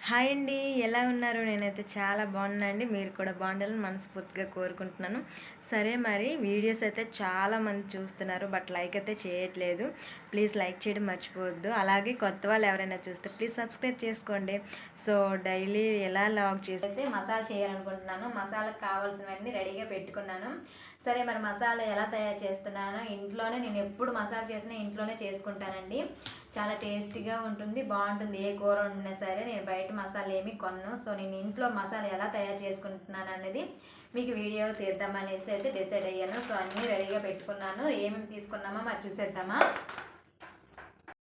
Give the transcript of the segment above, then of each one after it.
Hi అండి, ఎలా ఉన్నారు? నేనైతే చాలా బాగున్నానండి. మీరు కూడా బాగుండాలని మనస్ఫూర్తిగా కోరుకుంటున్నాను. సరే, మరి వీడియోస్ అయితే చాలామంది చూస్తున్నారు, బట్ లైక్ అయితే చేయట్లేదు. ప్లీజ్ లైక్ చేయడం మర్చిపోవద్దు. అలాగే కొత్త వాళ్ళు ఎవరైనా చూస్తే ప్లీజ్ సబ్స్క్రైబ్ చేసుకోండి. సో డైలీ ఎలా లాగ్ చేసి అయితే మసాలా చేయాలనుకుంటున్నాను. మసాలాకు కావాల్సినవన్నీ రెడీగా పెట్టుకున్నాను. సరే, మరి మసాలా ఎలా తయారు చేస్తున్నానో ఇంట్లోనే, నేను ఎప్పుడు మసాలా చేసినా ఇంట్లోనే చేసుకుంటానండి. చాలా టేస్టీగా ఉంటుంది, బాగుంటుంది. ఏ కూర వండినా సరే నేను బయట మసాలా ఏమి కొన్ను. సో నేను ఇంట్లో మసాలా ఎలా తయారు చేసుకుంటున్నాను అనేది మీకు వీడియో తీద్దామనేసి అయితే డిసైడ్ అయ్యాను. సో అన్నీ రెడీగా పెట్టుకున్నాను. ఏమేమి తీసుకున్నామో మరి చూసేద్దామా.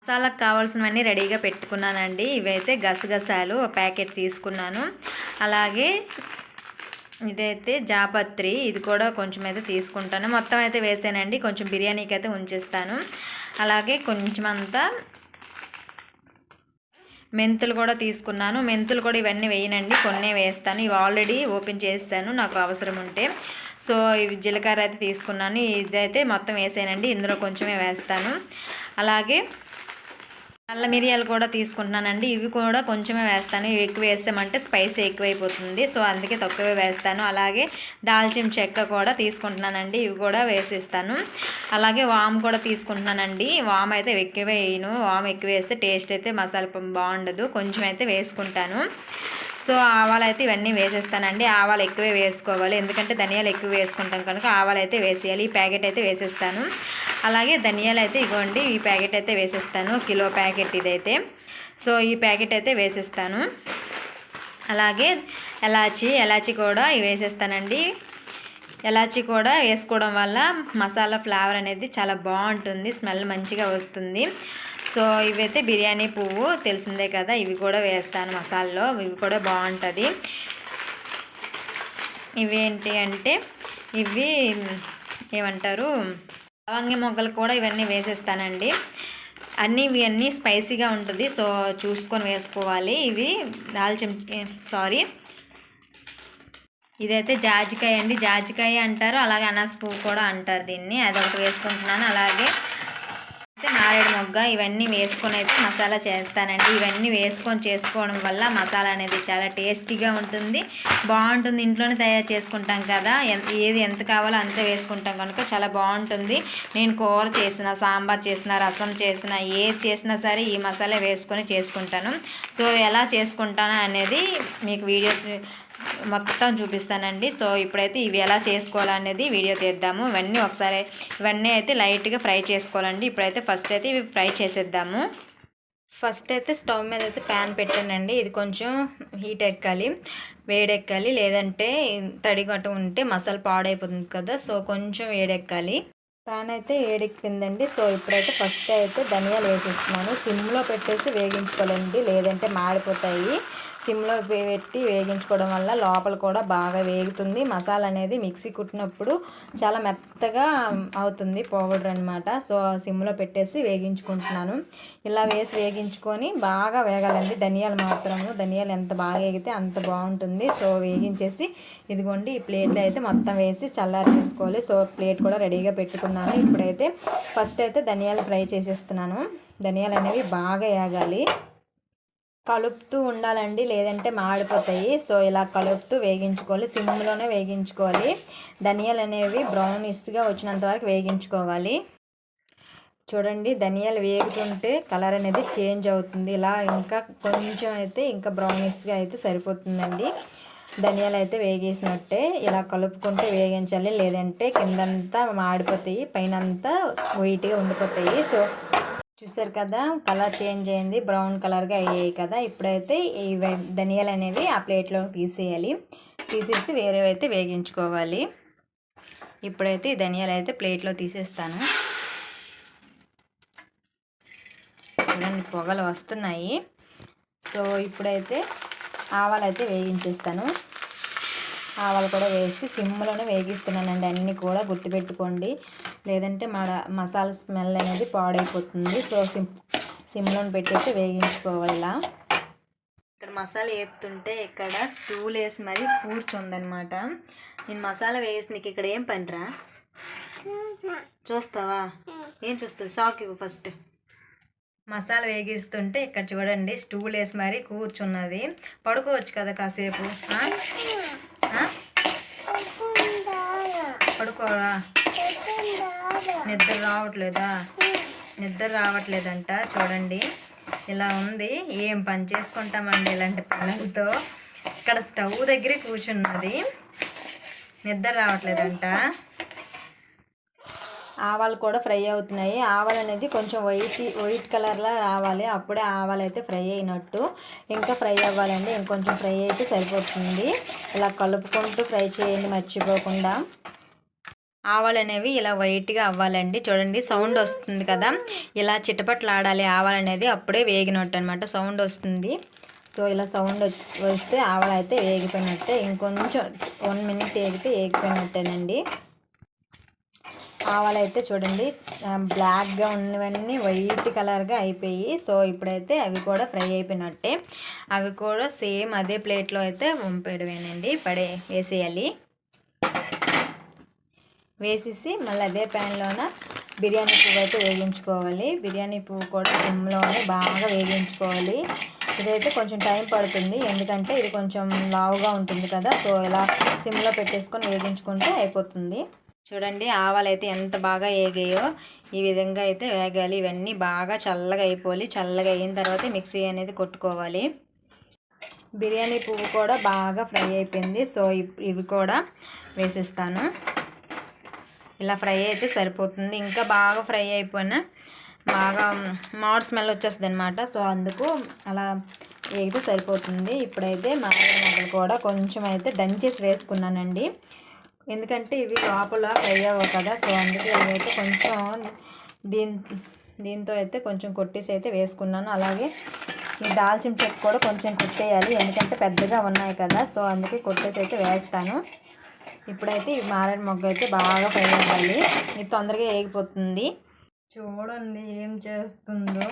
మసాలాకు కావాల్సినవన్నీ రెడీగా పెట్టుకున్నానండి. ఇవైతే గసగసాలు ఒక ప్యాకెట్ తీసుకున్నాను. అలాగే ఇదైతే జాపత్రి, ఇది కూడా కొంచెం అయితే తీసుకుంటాను. మొత్తం అయితే వేసానండి, కొంచెం బిర్యానీకి అయితే ఉంచేస్తాను. అలాగే కొంచెం అంతా మెంతులు కూడా తీసుకున్నాను. మెంతులు కూడా ఇవన్నీ వేయనండి, కొన్నే వేస్తాను. ఇవి ఆల్రెడీ ఓపెన్ చేస్తాను నాకు అవసరం ఉంటే. సో ఇవి జీలకర్ర అయితే తీసుకున్నాను. ఇదైతే మొత్తం వేసానండి, ఇందులో కొంచెమే వేస్తాను. అలాగే నల్ల మిరియాలు కూడా తీసుకుంటున్నానండి. ఇవి కూడా కొంచెమే వేస్తాను. ఇవి ఎక్కువ వేస్తామంటే స్పైసీ ఎక్కువైపోతుంది, సో అందుకే తక్కువే వేస్తాను. అలాగే దాల్చిన చెక్క కూడా తీసుకుంటున్నానండి, ఇవి కూడా వేసిస్తాను. అలాగే వాము కూడా తీసుకుంటున్నానండి. వాము అయితే ఎక్కువ వేయను, వాము ఎక్కువ వేస్తే టేస్ట్ అయితే మసాలా బాగుండదు, కొంచెం అయితే వేసుకుంటాను. సో ఆవాలు అయితే ఇవన్నీ వేసేస్తానండి. ఆవాలు ఎక్కువే వేసుకోవాలి, ఎందుకంటే ధనియాలు ఎక్కువ వేసుకుంటాం కనుక ఆవాలు అయితే వేసేయాలి. ఈ ప్యాకెట్ అయితే వేసేస్తాను. అలాగే ధనియాలు అయితే ఇగోండి, ఈ ప్యాకెట్ అయితే వేసేస్తాను. కిలో ప్యాకెట్ ఇదైతే. సో ఈ ప్యాకెట్ అయితే వేసేస్తాను. అలాగే ఎలాచి కూడా వేసేస్తానండి. ఎలాచి కూడా వేసుకోవడం వల్ల మసాలా ఫ్లేవర్ అనేది చాలా బాగుంటుంది, స్మెల్ మంచిగా వస్తుంది. సో ఇవైతే బిర్యానీ పువ్వు తెలిసిందే కదా, ఇవి కూడా వేస్తాను మసాలాలో, ఇవి కూడా బాగుంటుంది. ఇవేంటి అంటే ఇవి ఏమంటారు, లవంగి మొగ్గలు కూడా ఇవన్నీ వేసేస్తానండి. ఇవన్నీ స్పైసీగా ఉంటుంది, సో చూసుకొని వేసుకోవాలి. ఇవి ఇదైతే జాజికాయ అండి, జాజికాయ అంటారు, అలాగే అనాస పువ్వు కూడా అంటారు దీన్ని. అదొకటి వేసుకుంటున్నాను. అలాగే నారేడు మొగ్గ, ఇవన్నీ వేసుకొని అయితే మసాలా చేస్తానండి. ఇవన్నీ వేసుకొని చేసుకోవడం వల్ల మసాలా అనేది చాలా టేస్టీగా ఉంటుంది, బాగుంటుంది. ఇంట్లోనే తయారు చేసుకుంటాం కదా, ఏది ఎంత కావాలో అంతే వేసుకుంటాం కనుక చాలా బాగుంటుంది. నేను కూర చేసిన, సాంబార్ చేసిన, రసం చేసిన, ఏది చేసినా సరే ఈ మసాలా వేసుకొని చేసుకుంటాను. సో ఎలా చేసుకుంటాను అనేది మీకు వీడియో మొత్తం చూపిస్తానండి. సో ఇప్పుడైతే ఇవి ఎలా చేసుకోవాలనేది వీడియో తీద్దాము. ఇవన్నీ అయితే లైట్గా ఫ్రై చేసుకోవాలండి. ఇప్పుడైతే ఫస్ట్ అయితే ఇవి ఫ్రై చేసేద్దాము. ఫస్ట్ అయితే స్టవ్ మీద అయితే ప్యాన్ పెట్టానండి. ఇది కొంచెం హీట్ ఎక్కాలి, వేడెక్కాలి, లేదంటే తడిగట్టు ఉంటే మసాలా పాడైపోతుంది కదా, సో కొంచెం వేడెక్కాలి. ప్యాన్ అయితే వేడెక్కిందండి. సో ఇప్పుడైతే ఫస్ట్ అయితే ధనియాలు వేసేస్తున్నాను. సిమ్లో పెట్టేసి వేగించుకోవాలండి, లేదంటే మాడిపోతాయి. సిమ్లో పెట్టి వేగించుకోవడం వల్ల లోపల కూడా బాగా వేగుతుంది. మసాలా అనేది మిక్సీ కుట్టినప్పుడు చాలా మెత్తగా అవుతుంది, పౌడర్ అనమాట. సో సిమ్లో పెట్టేసి వేగించుకుంటున్నాను. ఇలా వేసి వేగించుకొని బాగా వేగాలండి. ధనియాలు ఎంత బాగా వేగితే అంత బాగుంటుంది. సో వేగించేసి ఇదిగోండి ఈ ప్లేట్లో అయితే మొత్తం వేసి చల్లారి తీసుకోవాలి. సో ప్లేట్ కూడా రెడీగా పెట్టుకున్నాను. ఇప్పుడైతే ఫస్ట్ అయితే ధనియాలు ఫ్రై చేసేస్తున్నాను. ధనియాలు అనేవి బాగా వేగాలి, కలుపుతూ ఉండాలండి, లేదంటే మాడిపోతాయి. సో ఇలా కలుపుతూ వేగించుకోవాలి, సిమ్లోనే వేగించుకోవాలి. ధనియాలు అనేవి బ్రౌనిష్గా వచ్చినంత వరకు వేగించుకోవాలి. చూడండి, ధనియాలు వేగుతుంటే కలర్ అనేది చేంజ్ అవుతుంది. ఇలా ఇంకా కొంచెం అయితే ఇంకా బ్రౌనిష్గా అయితే సరిపోతుందండి. ధనియాలు అయితే వేగేసినట్టే. ఇలా కలుపుకుంటే వేగించాలి, లేదంటే కిందంతా మాడిపోతాయి, పైన అంతా వైట్గా ఉండిపోతాయి. సో చూసారు కదా, కలర్ చేంజ్ అయింది, బ్రౌన్ కలర్గా అయ్యాయి కదా. ఇప్పుడైతే ఈ ధనియాలు అనేవి ఆ ప్లేట్లో తీసేయాలి. తీసేసి వేరేవైతే వేగించుకోవాలి. ఇప్పుడైతే ఈ ధనియాలు అయితే ప్లేట్లో తీసేస్తాను. చూడండి, పొగలు వస్తున్నాయి. సో ఇప్పుడైతే ఆవాలు అయితే వేగించేస్తాను. ఆవాలు కూడా వేసి సిమ్లోనే వేగిస్తున్నానండి. అన్నీ కూడా గుర్తుపెట్టుకోండి, లేదంటే మసాలా స్మెల్ అనేది పాడైపోతుంది. సో సిమ్లో పెట్టేసి వేగించుకోవాలి. ఇలా ఇక్కడ మసాలా వేపుతుంటే ఇక్కడ స్టూల్ వేసి మరీ కూర్చుందనమాట. నేను మసాలా వేసి నీకు ఇక్కడ ఏం పనిరా, చూస్తావా? ఏం చూస్తుంది? షాక్ ఇవ్వు ఫస్ట్. మసాలా వేగిస్తుంటే ఇక్కడ చూడండి స్టూల్ వేసి మరీ కూర్చున్నది. పడుకోవచ్చు కదా కాసేపు. పడుకోరా, నిద్ర రావట్లేదంట. చూడండి ఇలా ఉంది. ఏం పని చేసుకుంటామండి ఇలాంటి పిల్లలతో. ఇక్కడ స్టవ్ దగ్గరే కూర్చున్నది, నిద్ర రావట్లేదంట. ఆవాలు కూడా ఫ్రై అవుతున్నాయి. ఆవాలు అనేది కొంచెం వైట్ కలర్లా రావాలి, అప్పుడే ఆవాలు అయితే ఫ్రై అయినట్టు. ఇంకా ఫ్రై అవ్వాలండి, ఇంకొంచెం ఫ్రై అయితే సరిపోతుంది. ఇలా కలుపుకుంటూ ఫ్రై చేయండి మర్చిపోకుండా. ఆవాలు అనేవి ఇలా వైట్గా అవ్వాలండి. చూడండి సౌండ్ వస్తుంది కదా, ఇలా చిటపట్లు ఆడాలి ఆవాలు అనేది, అప్పుడే వేగినట్టు అనమాట. సౌండ్ వస్తుంది. సో ఇలా సౌండ్ వస్తే ఆవాలు అయితే వేగిపోయినట్టే. ఇంకొంచెం 1 మినిట్ వేగిపోయినట్టేనండి. ఆవాలు అయితే చూడండి బ్లాక్గా ఉన్నవన్నీ వైట్ కలర్గా అయిపోయి. సో ఇప్పుడైతే అవి కూడా ఫ్రై అయిపోయినట్టే. అవి కూడా సేమ్ అదే ప్లేట్లో అయితే వంపేయడమేనండి, వేసేయాలి. వేసేసి మళ్ళీ అదే ప్యాన్లోన బిర్యానీ పువ్వు అయితే వేగించుకోవాలి. బిర్యానీ పువ్వు కూడా సిమ్లోనే బాగా వేగించుకోవాలి. ఇదైతే కొంచెం టైం పడుతుంది, ఎందుకంటే ఇది కొంచెం లావుగా ఉంటుంది కదా. సో ఇలా సిమ్లో పెట్టేసుకొని వేగించుకుంటే అయిపోతుంది. చూడండి ఆవాలు అయితే ఎంత బాగా వేగాయో, ఈ విధంగా అయితే వేగాలి. ఇవన్నీ బాగా చల్లగా అయిపోవాలి. చల్లగా అయిన తర్వాత మిక్సీ అనేది కొట్టుకోవాలి. బిర్యానీ పువ్వు కూడా బాగా ఫ్రై అయిపోయింది. సో ఇవి కూడా వేసేస్తాను. ఇలా ఫ్రై అయితే సరిపోతుంది. ఇంకా బాగా ఫ్రై అయిపోయినా బాగా మామిడి స్మెల్ వచ్చేస్తుంది అనమాట. సో అందుకు అలా వేగితే సరిపోతుంది. ఇప్పుడైతే మామిడి ముక్కలు కూడా కొంచెం అయితే దంచేసి వేసుకున్నానండి, ఎందుకంటే ఇవి లోపల ఫ్రై అవ్వవు కదా. సో అందుకే ఇవైతే కొంచెం దీంతో అయితే కొంచెం కొట్టేసి అయితే వేసుకున్నాను. అలాగే ఈ దాల్చిన చెక్క కూడా కొంచెం కొట్టేయాలి, ఎందుకంటే పెద్దగా ఉన్నాయి కదా. సో అందుకే కొట్టేసి అయితే వేస్తాను. ఇప్పుడైతే ఈ మారేడు మొగ్గ అయితే బాగా ఫ్రై అవ్వాలి, ఇది తొందరగా వేగిపోతుంది. చూడండి ఏం చేస్తుందో,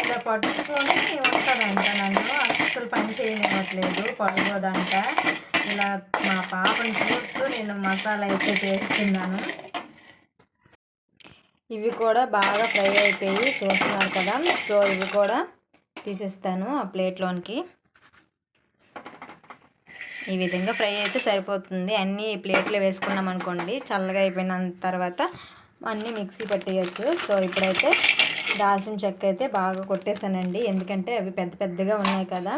ఇలా పట్టుకొని ఉంటుందంట, నన్ను అస్సలు పని చేయనివ్వట్లేదు, పడుకోదంట. ఇలా మా పాపని చూస్తూ నేను మసాలా అయితే చేస్తున్నాను. ఇవి కూడా బాగా ఫ్రై అయిపోయి చూస్తున్నారు కదా. సో ఇవి కూడా తీసేస్తాను ఆ ప్లేట్లోనికి. ఈ విధంగా ఫ్రై అయితే సరిపోతుంది. అన్నీ ప్లేట్లో వేసుకున్నాం అనుకోండి, చల్లగా అయిపోయిన తర్వాత అన్నీ మిక్సీ పట్టేయచ్చు. సో ఇప్పుడైతే దాల్చిన చెక్క అయితే బాగా కొట్టేసానండి, ఎందుకంటే అవి పెద్దగా ఉన్నాయి కదా.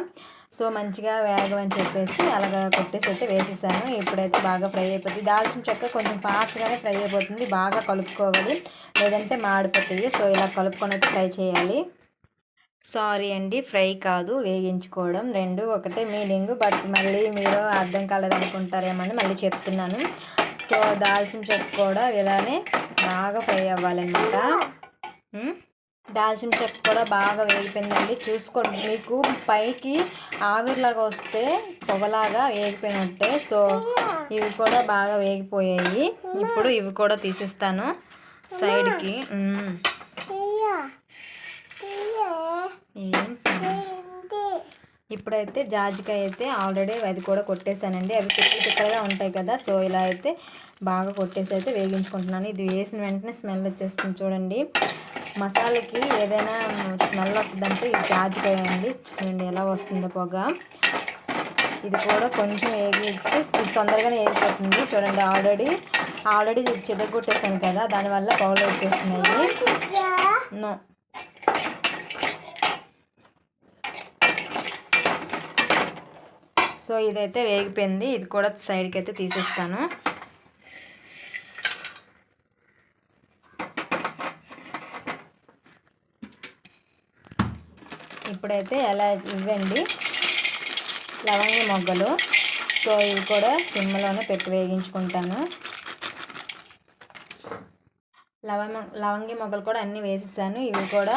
సో మంచిగా వేగమని చెప్పేసి అలాగా కొట్టేసి అయితే వేసేసాను. ఇప్పుడైతే బాగా ఫ్రై అయిపోతుంది. దాల్చిన చెక్క కొంచెం ఫాస్ట్గానే ఫ్రై అయిపోతుంది, బాగా కలుపుకోవాలి, లేదంటే మాడిపోతుంది. సో ఇలా కలుపుకొని అయితే ఫ్రై చేయాలి. సారీ అండి, ఫ్రై కాదు వేగించుకోవడం, రెండు ఒకటే మీనింగ్. బట్ మళ్ళీ మీరు అర్థం కాలేదనుకుంటారేమని మళ్ళీ చెప్తున్నాను. సో దాల్చిన చెక్క కూడా ఇలానే బాగా ఫ్రై అవ్వాలన్నమాట. దాల్చిన చెక్క కూడా బాగా వేగిపోయిందండి. చూసుకోండి, మీకు పైకి ఆవిరిలాగా వస్తే పొగలాగా వేగిపోయినట్టే. సో ఇవి కూడా బాగా వేగిపోయాయి. ఇప్పుడు ఇవి కూడా తీసేస్తాను సైడ్కి. ఇప్పుడైతే జాజికాయ అయితే ఆల్రెడీ అది కూడా కొట్టేసానండి. అవి చిక్కగా ఉంటాయి కదా. సో ఇలా అయితే బాగా కొట్టేసి అయితే వేగించుకుంటున్నాను. ఇది వేసిన వెంటనే స్మెల్ వచ్చేస్తుంది. చూడండి మసాలాకి ఏదైనా స్మెల్ వస్తుందంటే ఇది జాజికాయ అండి. చూడండి ఎలా వస్తుందో పొగ. ఇది కూడా కొంచెం వేగిస్తే ఇది తొందరగానే వేగిపోతుంది. చూడండి ఆల్రెడీ చితగొట్టేసాను కదా, దానివల్ల పొగలు వచ్చేస్తున్నాయి. నో సో ఇదైతే వేగిపోయింది. ఇది కూడా సైడ్కి అయితే తీసేస్తాను. ఇప్పుడైతే ఎలా ఇవ్వండి లవంగి మొగ్గలు. సో ఇవి కూడా సిమ్లోనే పెట్టి వేగించుకుంటాను. లవంగి మొగ్గలు కూడా అన్నీ వేసేసాను. ఇవి కూడా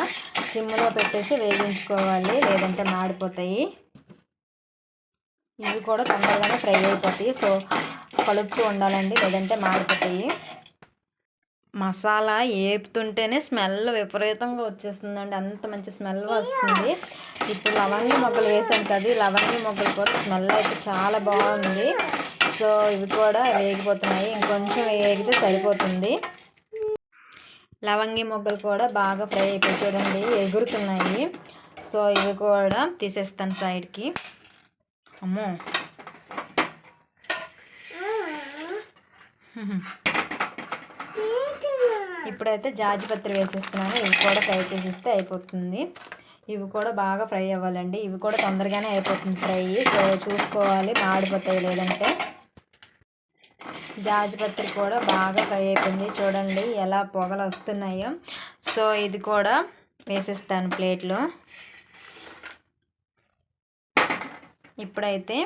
సిమ్లో పెట్టేసి వేగించుకోవాలి, లేదంటే మాడిపోతాయి. ఇవి కూడా తొందరగానే ఫ్రై అయిపోతాయి. సో కలుపుతూ ఉండాలండి, లేదంటే మాడిపోతాయి. మసాలా వేపుతుంటేనే స్మెల్ విపరీతంగా వచ్చేస్తుందండి, అంత మంచి స్మెల్ వస్తుంది. ఇప్పుడు లవంగి మొగ్గలు వేసాను కదా, లవంగి మొగ్గలు కూడా స్మెల్ అయితే చాలా బాగుంది. సో ఇవి కూడా వేగిపోతున్నాయి, ఇంకొంచెం వేగితే సరిపోతుంది. లవంగి మొగ్గలు కూడా బాగా ఫ్రై అయిపోయి చూడండి ఎగురుతున్నాయి. సో ఇవి కూడా తీసేస్తాను సైడ్కి. అమ్మో ఇప్పుడైతే జాజిపత్రి వేసేస్తున్నాను. ఇవి కూడా ఫ్రై చేసేస్తే అయిపోతుంది. ఇవి కూడా బాగా ఫ్రై అవ్వాలండి. ఇవి కూడా తొందరగానే అయిపోతుంది ఫ్రై. సో చూసుకోవాలి మాడిపోతాయి లేదంటే. జాజిపత్రి కూడా బాగా ఫ్రై అయిపోయింది చూడండి ఎలా పొగలు వస్తున్నాయో. సో ఇది కూడా వేసేస్తాను ప్లేట్లో. ఇప్పుడైతే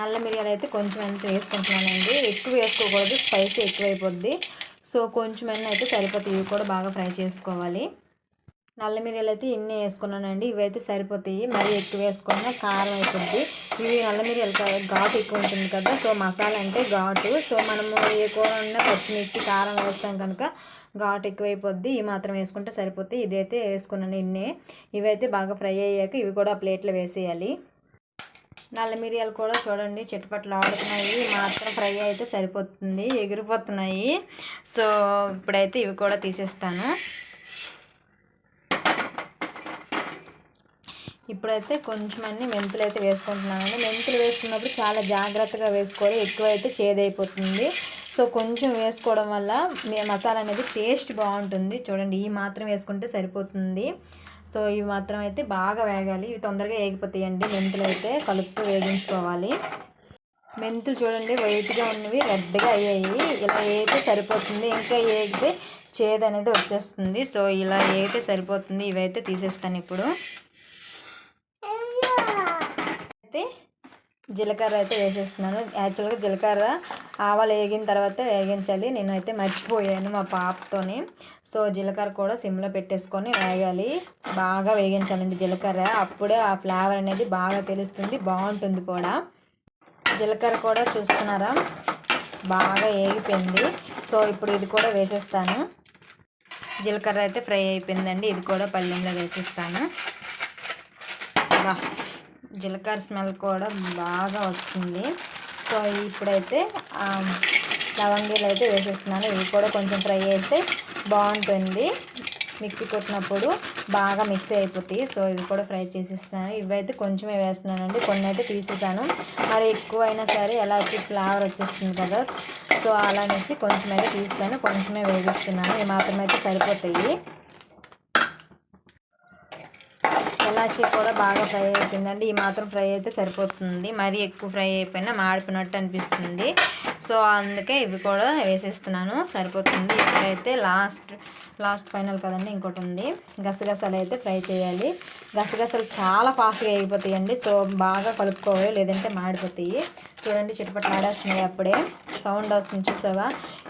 నల్ల మిరియాలు అయితే కొంచెం ఎంత వేసుకుంటున్నానండి. ఎక్కువ వేసుకోకూడదు, స్పైసీ ఎక్కువైపోద్ది. సో కొంచెమైనా అయితే సరిపోతాయి. ఇవి కూడా బాగా ఫ్రై చేసుకోవాలి. నల్ల మిరియాలు అయితే ఇన్ని వేసుకున్నానండి. ఇవైతే సరిపోతాయి. మరీ ఎక్కువ వేసుకున్నా కారం అయిపోద్ది. ఇవి నల్ల మిరియాలు ఘాటు ఎక్కువ ఉంటుంది కదా. సో మసాలా అంటే ఘాటు. సో మనము ఏ కూర ఉన్నా పచ్చిమిర్చి కారం వేస్తాం కనుక ఘాటు ఎక్కువైపోద్ది. ఈ మాత్రం వేసుకుంటే సరిపోతాయి. ఇదైతే వేసుకున్నాను ఇన్నే. ఇవైతే బాగా ఫ్రై అయ్యాక ఇవి కూడా ప్లేట్లో వేసేయాలి. నల్ల మిరియాలు కూడా చూడండి చిటపట్లు ఆడుతున్నాయి. మాత్రం ఫ్రై అయితే సరిపోతుంది, ఎగిరిపోతున్నాయి. సో ఇప్పుడైతే ఇవి కూడా తీసేస్తాను. ఇప్పుడైతే కొంచెం అన్ని మెంతులు అయితే వేసుకుంటున్నానండి. మెంతులు వేసుకున్నప్పుడు చాలా జాగ్రత్తగా వేసుకోవాలి, ఎక్కువైతే చేదైపోతుంది. సో కొంచెం వేసుకోవడం వల్ల మసాలా అనేది టేస్ట్ బాగుంటుంది. చూడండి ఈ మాత్రం వేసుకుంటే సరిపోతుంది. సో ఇవి మాత్రం అయితే బాగా వేగాలి. ఇవి తొందరగా వేగిపోతాయండి. మెంతులు అయితే కలుపుతూ వేగించుకోవాలి. మెంతులు చూడండి వైట్గా ఉన్నవి రెడ్గా అయ్యాయి. ఇలా వేగితే సరిపోతుంది. ఇంకా వేగితే చేదు అనేది వచ్చేస్తుంది. సో ఇలా వేగితే సరిపోతుంది. ఇవైతే తీసేస్తాను ఇప్పుడు. అయితే జీలకర్ర అయితే వేసేస్తున్నాను. యాక్చువల్గా జీలకర్ర ఆవాలు వేగిన తర్వాత వేగించాలి. నేనైతే మర్చిపోయాను మా పాపతోని. సో జీలకర్ర కూడా సిమ్లో పెట్టేసుకొని వేగాలి. బాగా వేగించాలండి జీలకర్ర. అప్పుడే ఆ ఫ్లేవర్ అనేది బాగా తెలుస్తుంది, బాగుంటుంది కూడా. జీలకర్ర కూడా చూస్తున్నారా బాగా వేగిపోయింది. సో ఇప్పుడు ఇది కూడా వేసేస్తాను. జీలకర్ర అయితే ఫ్రై అయిపోయిందండి. ఇది కూడా పళ్ళెంలో వేసేస్తాను. జీలకర్ర స్మెల్ కూడా బాగా వస్తుంది. సో ఇప్పుడైతే లవంగీలు అయితే వేసేస్తున్నాను. ఇవి కూడా కొంచెం ఫ్రై అయితే బాగుంటుంది. మిక్సీ కొట్టినప్పుడు బాగా మిక్సీ అయిపోతాయి. సో ఇవి కూడా ఫ్రై చేసేస్తున్నాను. ఇవైతే కొంచెమే వేస్తున్నానండి, కొన్ని అయితే తీసేసాను. మరి ఎక్కువ అయినా సరే ఎలాచి ఫ్లేవర్ వచ్చేస్తుంది కదా. సో అలా అనేసి కొంచెం అయితే తీస్తాను, కొంచెమే వేగిస్తున్నాను. ఇవి మాత్రమైతే సరిపోతాయి. ఎలాచి కూడా బాగా ఫ్రై అయిపోయిందండి. ఈ మాత్రం ఫ్రై అయితే సరిపోతుంది. మరీ ఎక్కువ ఫ్రై అయిపోయినా మాడిపోయినట్టు అనిపిస్తుంది. సో అందుకే ఇవి కూడా వేసేస్తున్నాను, సరిపోతుంది. ఇప్పుడైతే లాస్ట్ ఫైనల్ కదండి ఇంకోటి ఉంది. గసగసాలు అయితే ఫ్రై చేయాలి. గసగసాలు చాలా ఫాస్ట్గా అయిపోతాయండి. సో బాగా కలుపుకోవాలి, లేదంటే మాడిపోతాయి. చూడండి చిటపట్లు ఆడేస్తున్నాయి. అప్పుడే సౌండ్ వస్తుంది చూసావా.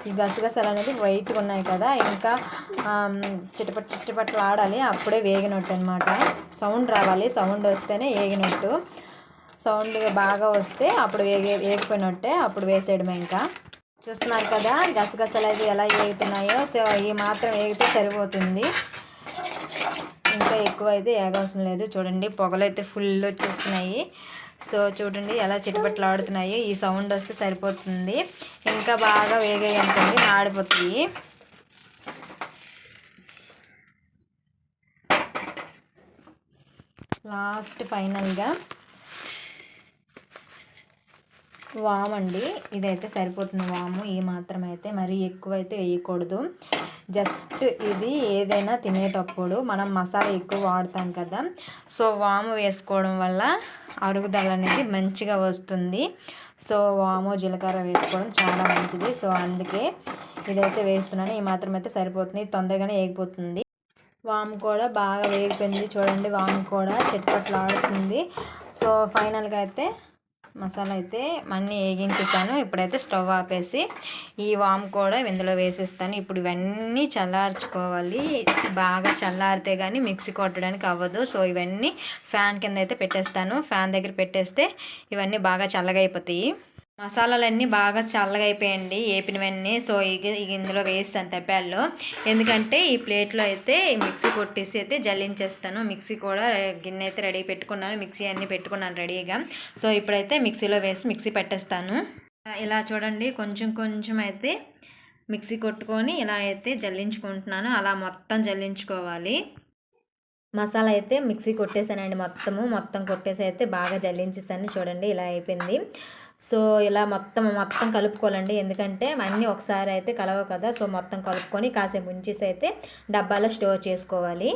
ఈ గసగసాలు అనేది వైట్గా ఉన్నాయి కదా, ఇంకా చిటపట్లు ఆడాలి. అప్పుడే వేగినట్టు అనమాట. సౌండ్ రావాలి, సౌండ్ వస్తేనే వేగినట్టు. సౌండ్ బాగా వస్తే అప్పుడు వేగిపోయినట్టే, అప్పుడు వేసేయడమే. ఇంకా చూస్తున్నారు కదా గసగసాలు అయితే ఎలా వేగుతున్నాయో. సో ఈ మాత్రం వేగితే సరిపోతుంది, ఇంకా ఎక్కువ అయితే వేగవసరం లేదు. చూడండి పొగలు అయితే ఫుల్ వచ్చేస్తున్నాయి. సో చూడండి ఎలా చిటపట్లు ఆడుతున్నాయి. ఈ సౌండ్ వస్తే సరిపోతుంది. ఇంకా బాగా వేగాయి అనుకోండి ఆడిపోతాయి. లాస్ట్ ఫైనల్గా వాము అండి. ఇదైతే సరిపోతుంది వాము. ఈ మాత్రం అయితే మరీ ఎక్కువైతే వేయకూడదు. జస్ట్ ఇది ఏదైనా తినేటప్పుడు మనం మసాలా ఎక్కువ వాడతాం కదా. సో వాము వేసుకోవడం వల్ల అరుగుదల అనేది మంచిగా వస్తుంది. సో వాము జీలకర్ర వేసుకోవడం చాలా మంచిది. సో అందుకే ఇదైతే వేస్తున్నాను. ఈ మాత్రం అయితే సరిపోతుంది, తొందరగానే వేగిపోతుంది. వాము కూడా బాగా వేగిపోయింది. చూడండి వాము కూడా చిటపట్లు ఆడుతుంది. సో ఫైనల్గా అయితే మసాలా అయితే అన్నీ వేగించేసాను. ఇప్పుడైతే స్టవ్ ఆపేసి ఈ వాము కూడా ఇందులో వేసేస్తాను. ఇప్పుడు ఇవన్నీ చల్లార్చుకోవాలి. బాగా చల్లారితే కానీ మిక్సీ కొట్టడానికి అవ్వదు. సో ఇవన్నీ ఫ్యాన్ కింద అయితే పెట్టేస్తాను. ఫ్యాన్ దగ్గర పెట్టేస్తే ఇవన్నీ బాగా చల్లగా అయిపోతాయి. మసాలాలన్నీ బాగా చల్లగా అయిపోయాయండి వేపినవన్నీ. సో ఇందులో వేస్తాను తప్పాల్లో. ఎందుకంటే ఈ ప్లేట్లో అయితే మిక్సీ కొట్టేసి అయితే జల్లించేస్తాను. మిక్సీ కూడా గిన్నె అయితే రెడీ పెట్టుకున్నాను, మిక్సీ అన్నీ పెట్టుకున్నాను రెడీగా. సో ఇప్పుడైతే మిక్సీలో వేసి మిక్సీ పెట్టేస్తాను. ఇలా చూడండి కొంచెం కొంచెం అయితే మిక్సీ కొట్టుకొని ఇలా అయితే జల్లించుకుంటున్నాను. అలా మొత్తం జల్లించుకోవాలి. మసాలా అయితే మిక్సీ కొట్టేసానండి. మొత్తం కొట్టేసి అయితే బాగా జల్లించేసాను. చూడండి ఇలా అయిపోయింది. సో ఇలా మొత్తం కలుపుకోవాలండి. ఎందుకంటే అన్నీ ఒకసారి అయితే కలవవు కదా. సో మొత్తం కలుపుకొని కాసేపు ఉంచేసి అయితే డబ్బాలో స్టోర్ చేసుకోవాలి.